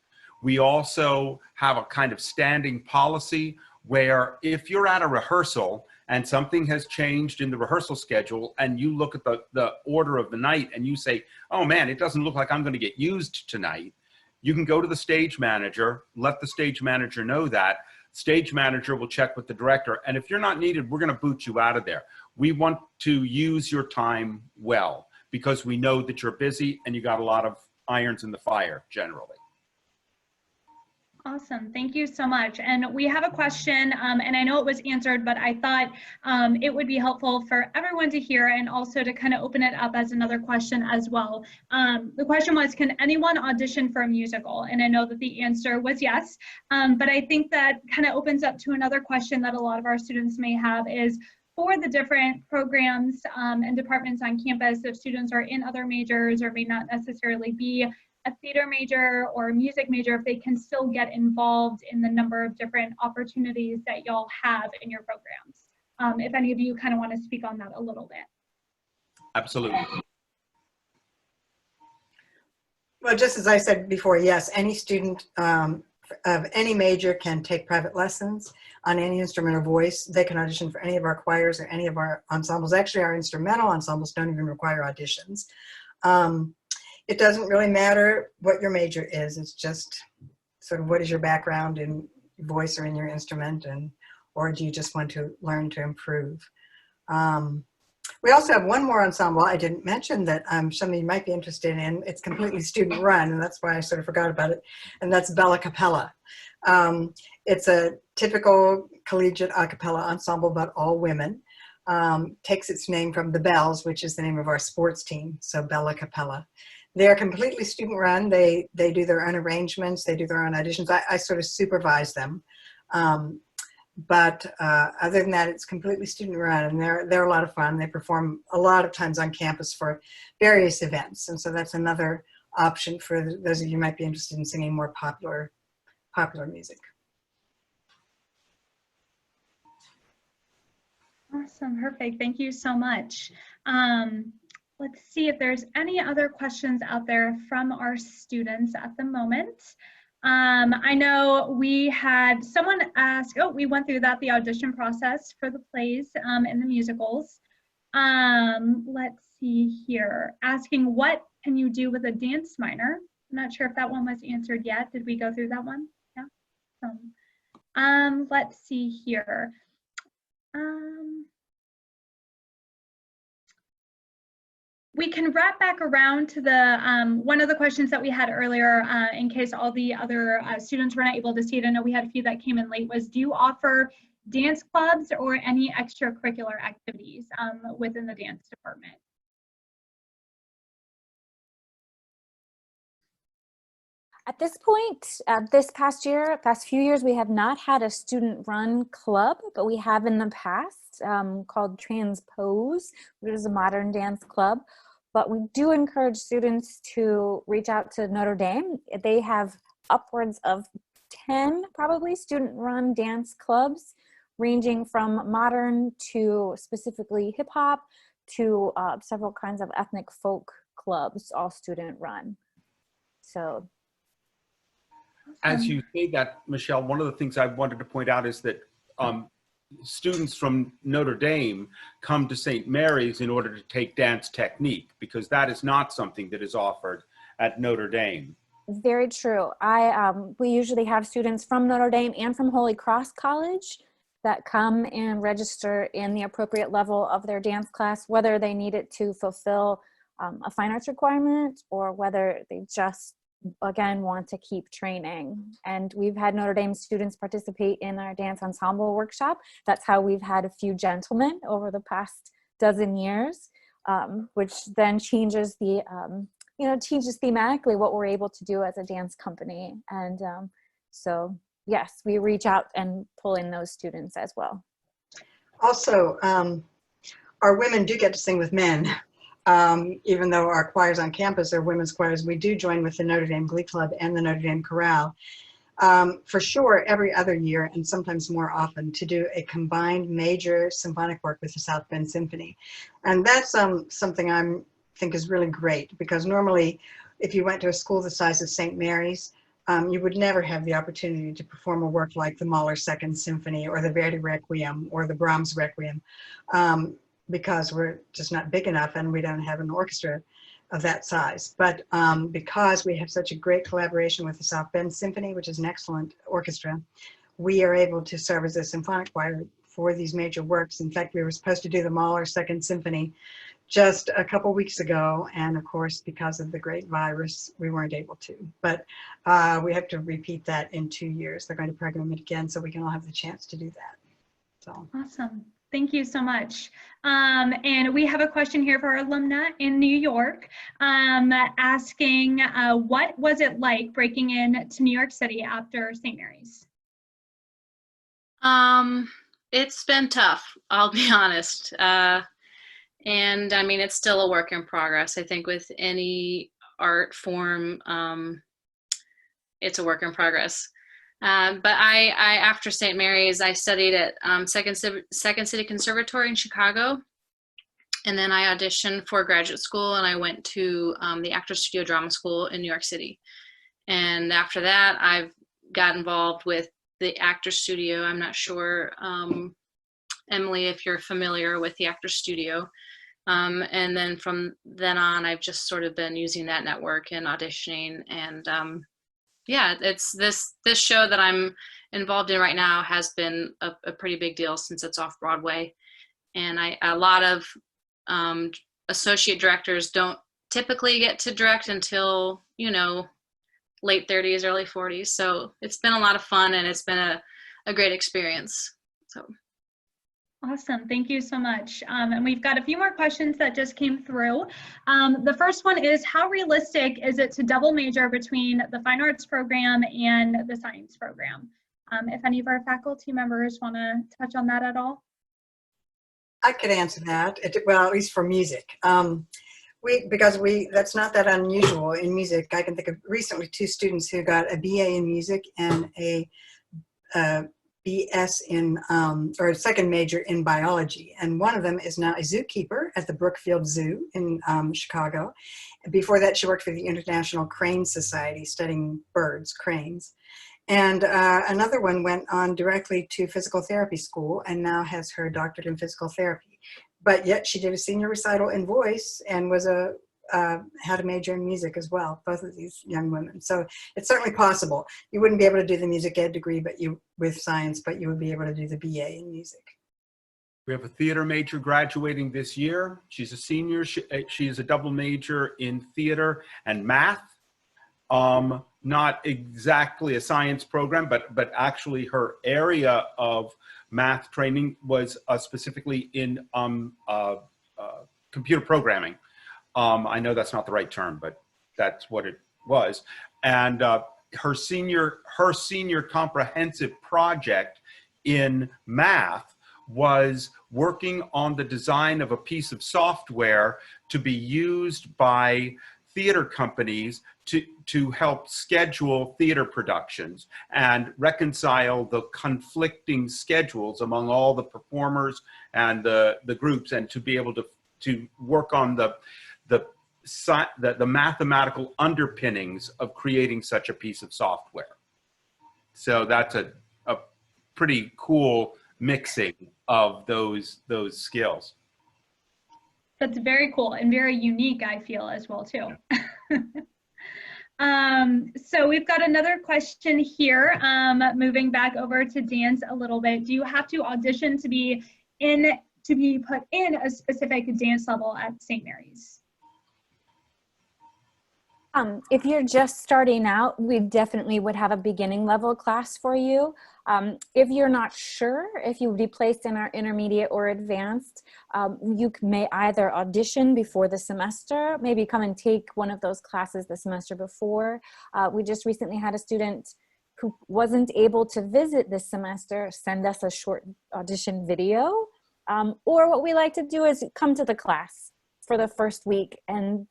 We also have a kind of standing policy where if you're at a rehearsal and something has changed in the rehearsal schedule and you look at the order of the night and you say, oh man, it doesn't look like I'm going to get used tonight, you can go to the stage manager, let the stage manager know that. Stage manager will check with the director, and if you're not needed, we're going to boot you out of there. We want to use your time well, because we know that you're busy and you got a lot of irons in the fire generally. Awesome. Thank you so much. And we have a question, and I know it was answered, but I thought it would be helpful for everyone to hear and also to kind of open it up as another question as well. The question was, can anyone audition for a musical? And I know that the answer was yes, but I think that kind of opens up to another question that a lot of our students may have is, for the different programs and departments on campus, if students are in other majors or may not necessarily be a theater major or a music major, if they can still get involved in the number of different opportunities that y'all have in your programs. If any of you kind of want to speak on that a little bit. Absolutely. Well, just as I said before, yes, any student of any major can take private lessons on any instrument or voice. They can audition for any of our choirs or any of our ensembles. Actually, our instrumental ensembles don't even require auditions. It doesn't really matter what your major is. It's just sort of what is your background in voice or in your instrument, and or do you just want to learn to improve? We also have one more ensemble I didn't mention that some of you might be interested in. It's completely student run, and that's why I sort of forgot about it, and that's Bella Capella. It's a typical collegiate a cappella ensemble, but all women. Takes its name from the Bells, which is the name of our sports team, so Bella Capella. They're completely student run. They do their own arrangements, they do their own auditions. I sort of supervise them. But other than that, it's completely student run, and they're a lot of fun. They perform a lot of times on campus for various events. And so that's another option for those of you who might be interested in singing more popular music. Awesome, perfect. Thank you so much. Let's see if there's any other questions out there from our students at the moment. I know we had someone ask, oh, we went through that, the audition process for the plays and the musicals. Let's see here, asking what can you do with a dance minor? I'm not sure if that one was answered yet. Did we go through that one? Yeah. Let's see here. We can wrap back around to the one of the questions that we had earlier in case all the other students were not able to see it. I know we had a few that came in late, was do you offer dance clubs or any extracurricular activities within the dance department? At this point, this past few years, we have not had a student-run club, but we have in the past called Transpose, which is a modern dance club. But we do encourage students to reach out to Notre Dame. They have upwards of 10 probably student-run dance clubs, ranging from modern to specifically hip-hop to several kinds of ethnic folk clubs, all student-run. So. As you say that, Michelle, one of the things I wanted to point out is that students from Notre Dame come to St. Mary's in order to take dance technique, because that is not something that is offered at Notre Dame. Very true. We usually have students from Notre Dame and from Holy Cross College that come and register in the appropriate level of their dance class, whether they need it to fulfill a fine arts requirement or whether they just again want to keep training. And we've had Notre Dame students participate in our dance ensemble workshop. That's how we've had a few gentlemen over the past dozen years, which then changes the changes thematically what we're able to do as a dance company. And so yes, we reach out and pull in those students as well. Also, our women do get to sing with men. Even though our choirs on campus are women's choirs, we do join with the Notre Dame Glee Club and the Notre Dame Chorale. For sure, every other year, and sometimes more often, to do a combined major symphonic work with the South Bend Symphony. And that's something I think is really great, because normally, if you went to a school the size of St. Mary's, you would never have the opportunity to perform a work like the Mahler Second Symphony or the Verdi Requiem or the Brahms Requiem. Because we're just not big enough and we don't have an orchestra of that size. But because we have such a great collaboration with the South Bend Symphony, which is an excellent orchestra, we are able to serve as a symphonic choir for these major works. In fact, we were supposed to do the Mahler Second Symphony just a couple weeks ago, and of course, because of the great virus, we weren't able to. But we have to repeat that in 2 years. They're going to program it again, so we can all have the chance to do that. So Awesome. Thank you so much. And we have a question here for our alumna in New York, asking, what was it like breaking in to New York City after St. Mary's? It's been tough, I'll be honest. And I mean, it's still a work in progress. I think with any art form, it's a work in progress. But I after St. Mary's, I studied at Second City Conservatory in Chicago. And then I auditioned for graduate school, and I went to the Actors Studio Drama School in New York City. And after that, I've got involved with the Actors Studio. I'm not sure, Emily, if you're familiar with the Actors Studio. And then from then on, I've just sort of been using that network and auditioning. And yeah, it's this show that I'm involved in right now has been a pretty big deal since it's off Broadway. And a lot of associate directors don't typically get to direct until, you know, late 30s, early 40s. So it's been a lot of fun, and it's been a great experience. So. Awesome. Thank you so much. And we've got a few more questions that just came through. The first one is, how realistic is it to double major between the fine arts program and the science program? If any of our faculty members want to touch on that at all? I could answer that. Well, at least for music. Because that's not that unusual in music. I can think of recently 2 students who got a BA in music and a BS in, or a second major in biology. And one of them is now a zookeeper at the Brookfield Zoo in Chicago. Before that, she worked for the International Crane Society studying birds, cranes. And another one went on directly to physical therapy school and now has her doctorate in physical therapy. But yet she did a senior recital in voice and was had a major in music as well, both of these young women. So it's certainly possible. You wouldn't be able to do the music ed degree with science, but you would be able to do the BA in music. We have a theater major graduating this year. She's a senior. She is a double major in theater and math. Not exactly a science program, but actually her area of math training was specifically in computer programming. I know that's not the right term, but that's what it was. And her senior comprehensive project in math was working on the design of a piece of software to be used by theater companies to help schedule theater productions and reconcile the conflicting schedules among all the performers and the groups, and to be able to work on the mathematical underpinnings of creating such a piece of software. So that's a pretty cool mixing of those skills. That's very cool and very unique, I feel, as well, too. So we've got another question here, moving back over to dance a little bit. Do you have to audition to be put in a specific dance level at St. Mary's? If you're just starting out, we definitely would have a beginning level class for you. If you're not sure if you would be placed in our intermediate or advanced, you may either audition before the semester, maybe come and take one of those classes the semester before. We just recently had a student who wasn't able to visit this semester send us a short audition video. Or what we like to do is come to the class for the first week and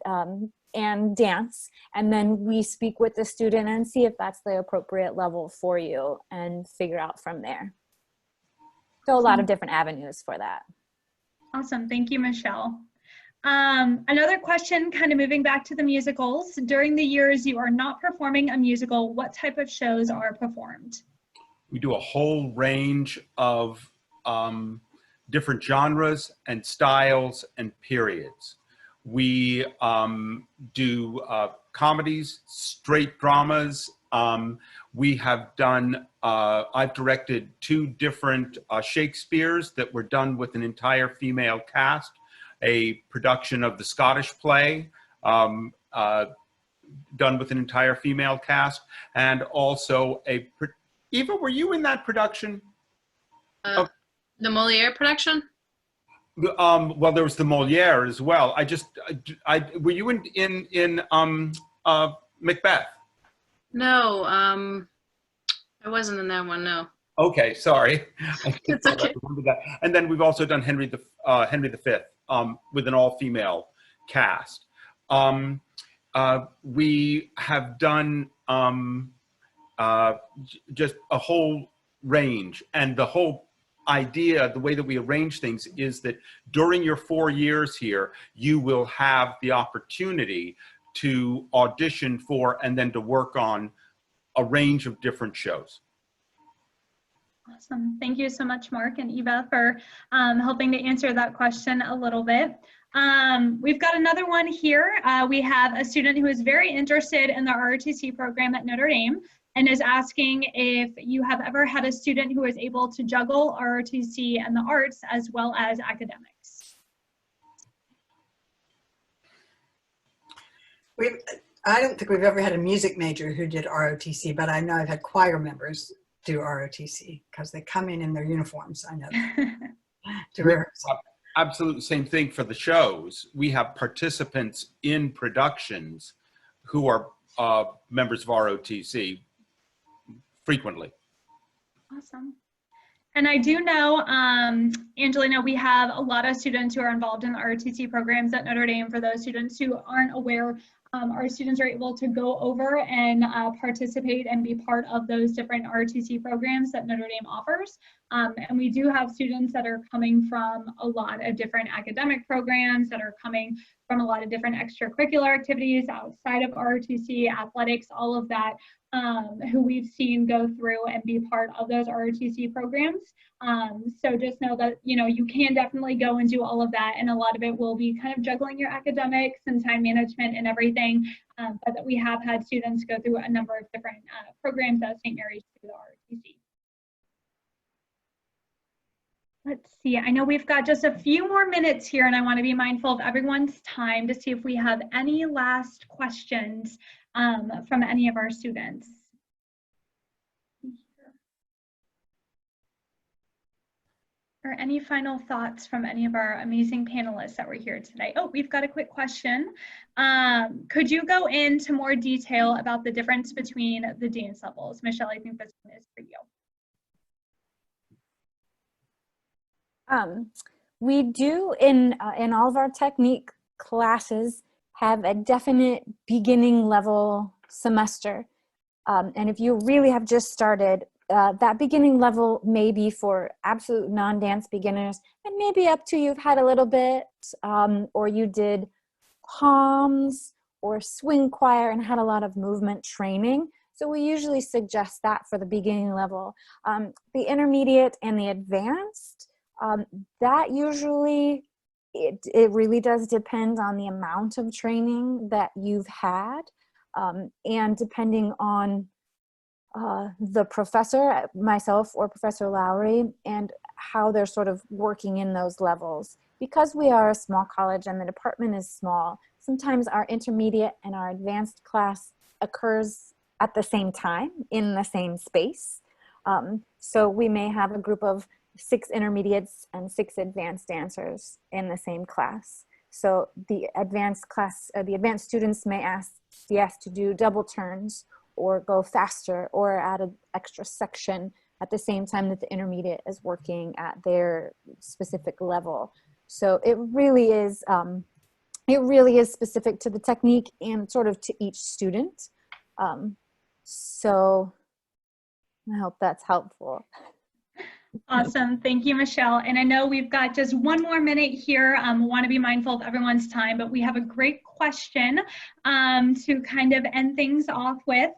dance, and then we speak with the student and see if that's the appropriate level for you and figure out from there. So a lot of different avenues for that. Awesome. Thank you, Michelle. Another question, kind of moving back to the musicals. During the years you are not performing a musical, what type of shows are performed? We do a whole range of different genres and styles and periods. We do comedies, straight dramas. We have done, I've directed 2 different Shakespeares that were done with an entire female cast, a production of the Scottish play, done with an entire female cast, and also Eva, were you in that production? The Moliere production? Well, there was the Moliere as well. Were you in Macbeth? No, I wasn't in that one, no. Okay, sorry. It's okay. And then we've also done Henry V with an all-female cast. We have done just a whole range, and the whole idea, the way that we arrange things is that during your 4 years here, you will have the opportunity to audition for and then to work on a range of different shows. Awesome. Thank you so much, Mark and Eva, for helping to answer that question a little bit. We've got another one here. We have a student who is very interested in the ROTC program at Notre Dame and is asking if you have ever had a student who is able to juggle ROTC and the arts as well as academics. I don't think we've ever had a music major who did ROTC, but I know I've had choir members do ROTC because they come in their uniforms. I know that. To rehearse. Absolutely same thing for the shows. We have participants in productions who are members of ROTC frequently. Awesome. And I do know, Angelina, we have a lot of students who are involved in the ROTC programs at Notre Dame. For those students who aren't aware, our students are able to go over and participate and be part of those different ROTC programs that Notre Dame offers. And we do have students that are coming from a lot of different academic programs, that are coming from a lot of different extracurricular activities outside of ROTC, athletics, all of that, who we've seen go through and be part of those ROTC programs. So just know that, you know, you can definitely go and do all of that, and a lot of it will be kind of juggling your academics and time management and everything, but that we have had students go through a number of different programs at St. Mary's through the ROTC. Let's see, I know we've got just a few more minutes here, and I want to be mindful of everyone's time to see if we have any last questions from any of our students. Or any final thoughts from any of our amazing panelists that were here today? Oh, we've got a quick question. Could you go into more detail about the difference between the dance levels? Michelle, I think this one is for you. We do in all of our technique classes have a definite beginning level semester. And if you really have just started, that beginning level may be for absolute non-dance beginners, and maybe up to you've had a little bit, or you did palms or swing choir and had a lot of movement training. So we usually suggest that for the beginning level. The intermediate and the advanced, that usually, it really does depend on the amount of training that you've had, and depending on the professor, myself or Professor Lowry, and how they're sort of working in those levels. Because we are a small college and the department is small, sometimes our intermediate and our advanced class occurs at the same time in the same space. So we may have a group of 6 intermediates and 6 advanced dancers in the same class. So the advanced class, the advanced students may be asked to do double turns or go faster or add an extra section at the same time that the intermediate is working at their specific level. So it really is specific to the technique and sort of to each student. So I hope that's helpful. Awesome. Thank you, Michelle. And I know we've got just one more minute here. We want to be mindful of everyone's time, but we have a great question to kind of end things off with,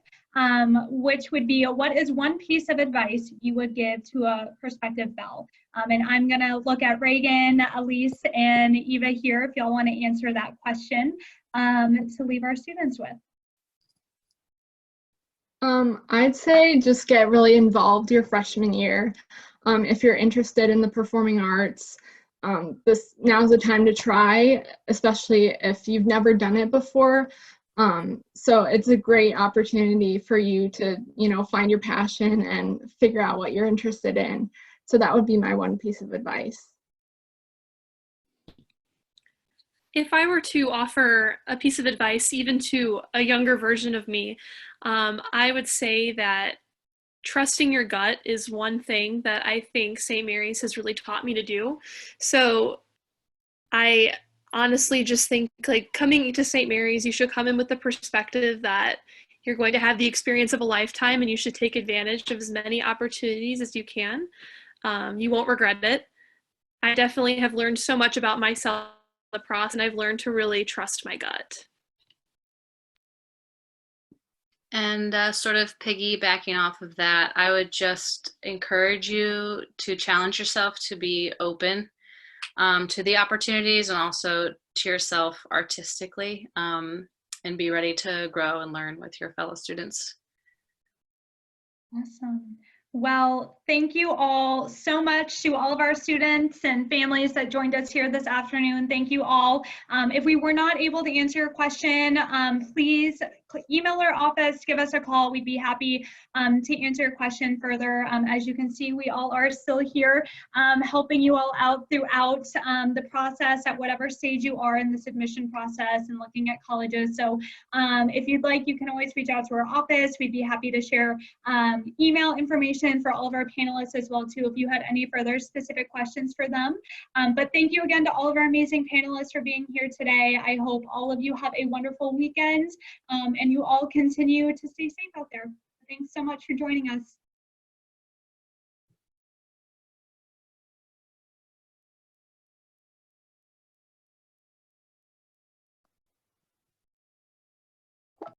which would be, what is one piece of advice you would give to a prospective belle? And I'm going to look at Reagan, Elise, and Eva here if y'all want to answer that question to leave our students with. I'd say just get really involved your freshman year. If you're interested in the performing arts, now's the time to try, especially if you've never done it before. So it's a great opportunity for you to, find your passion and figure out what you're interested in. So that would be my one piece of advice. If I were to offer a piece of advice even to a younger version of me, I would say that trusting your gut is one thing that I think St. Mary's has really taught me to do. So I honestly just think, like, coming to St. Mary's, you should come in with the perspective that you're going to have the experience of a lifetime and you should take advantage of as many opportunities as you can. You won't regret it. I definitely have learned so much about myself in the process, and I've learned to really trust my gut. And sort of piggybacking off of that, I would just encourage you to challenge yourself to be open to the opportunities and also to yourself artistically, and be ready to grow and learn with your fellow students. Awesome. Well, thank you all so much to all of our students and families that joined us here this afternoon. Thank you all. If we were not able to answer your question, please email our office, give us a call. We'd be happy to answer your question further. As you can see, we all are still here helping you all out throughout the process at whatever stage you are in this admission process and looking at colleges. So if you'd like, you can always reach out to our office. We'd be happy to share email information for all of our panelists as well too, if you had any further specific questions for them. But thank you again to all of our amazing panelists for being here today. I hope all of you have a wonderful weekend and you all continue to stay safe out there. Thanks so much for joining us.